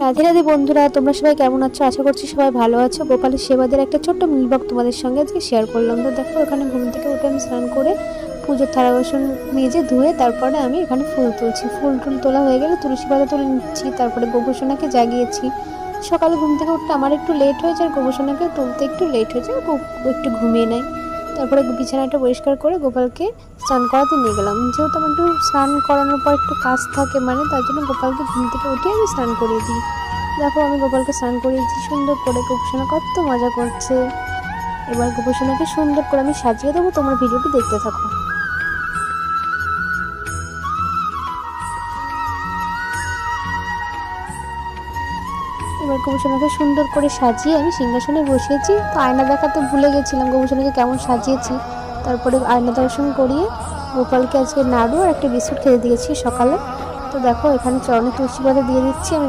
রাধে রাধে বন্ধুরা, তোমরা সবাই কেমন আছো? আশা করছি সবাই ভালো আছো। গোপালের সেবাদের একটা ছোট্ট মিলবক তোমাদের সঙ্গে আজকে শেয়ার করলাম। তো দেখো, এখানে ঘুম থেকে উঠে আমি স্নান করে পুজোর থালা বাসন মেজে ধুয়ে তারপরে আমি এখানে ফুল তুলছি। ফুল টুল তোলা হয়ে গেলে তুলসী পাতা তুলে নিচ্ছি, তারপরে গোপুসোনাকে জাগিয়েছি। সকালে ঘুম থেকে উঠতে আমার একটু লেট হয়ে যায়, গোপুসোনাকে তুলতে একটু লেট হয়ে যায়, একটু ঘুমিয়ে নেয়। তারপরে বিছানাটা পরিষ্কার করে গোপালকে স্নান করাতে নিয়ে গেলাম। যেহেতু আমার একটু স্নান করানোর পর একটু কাজ থাকে, তার জন্য গোপালকে ঘুম থেকে উঠে আমি স্নান করিয়ে দিই। দেখো, আমি গোপালকে স্নান করিয়েছি সুন্দর করে। গোপুসোনা কত মজা করছে। এবার গোপুসোনাকে সুন্দর করে আমি সাজিয়ে দেবো, তোমরা ভিডিওটি দেখতে থাকো। এবার গোপুসোনাকে সুন্দর করে সাজিয়ে আমি সিংহাসনে বসিয়েছি। তো আয়না দেখাতে ভুলে গেছিলাম গোপুসোনাকে কেমন সাজিয়েছি। তারপরে আয়না দর্শন করিয়ে গোপালকে আজকে নাড়ু আর একটা বিস্কুট খেতে দিয়েছি সকালে। তো দেখো, এখানে চরণে তুলসী পাতা দিয়ে দিচ্ছি আমি।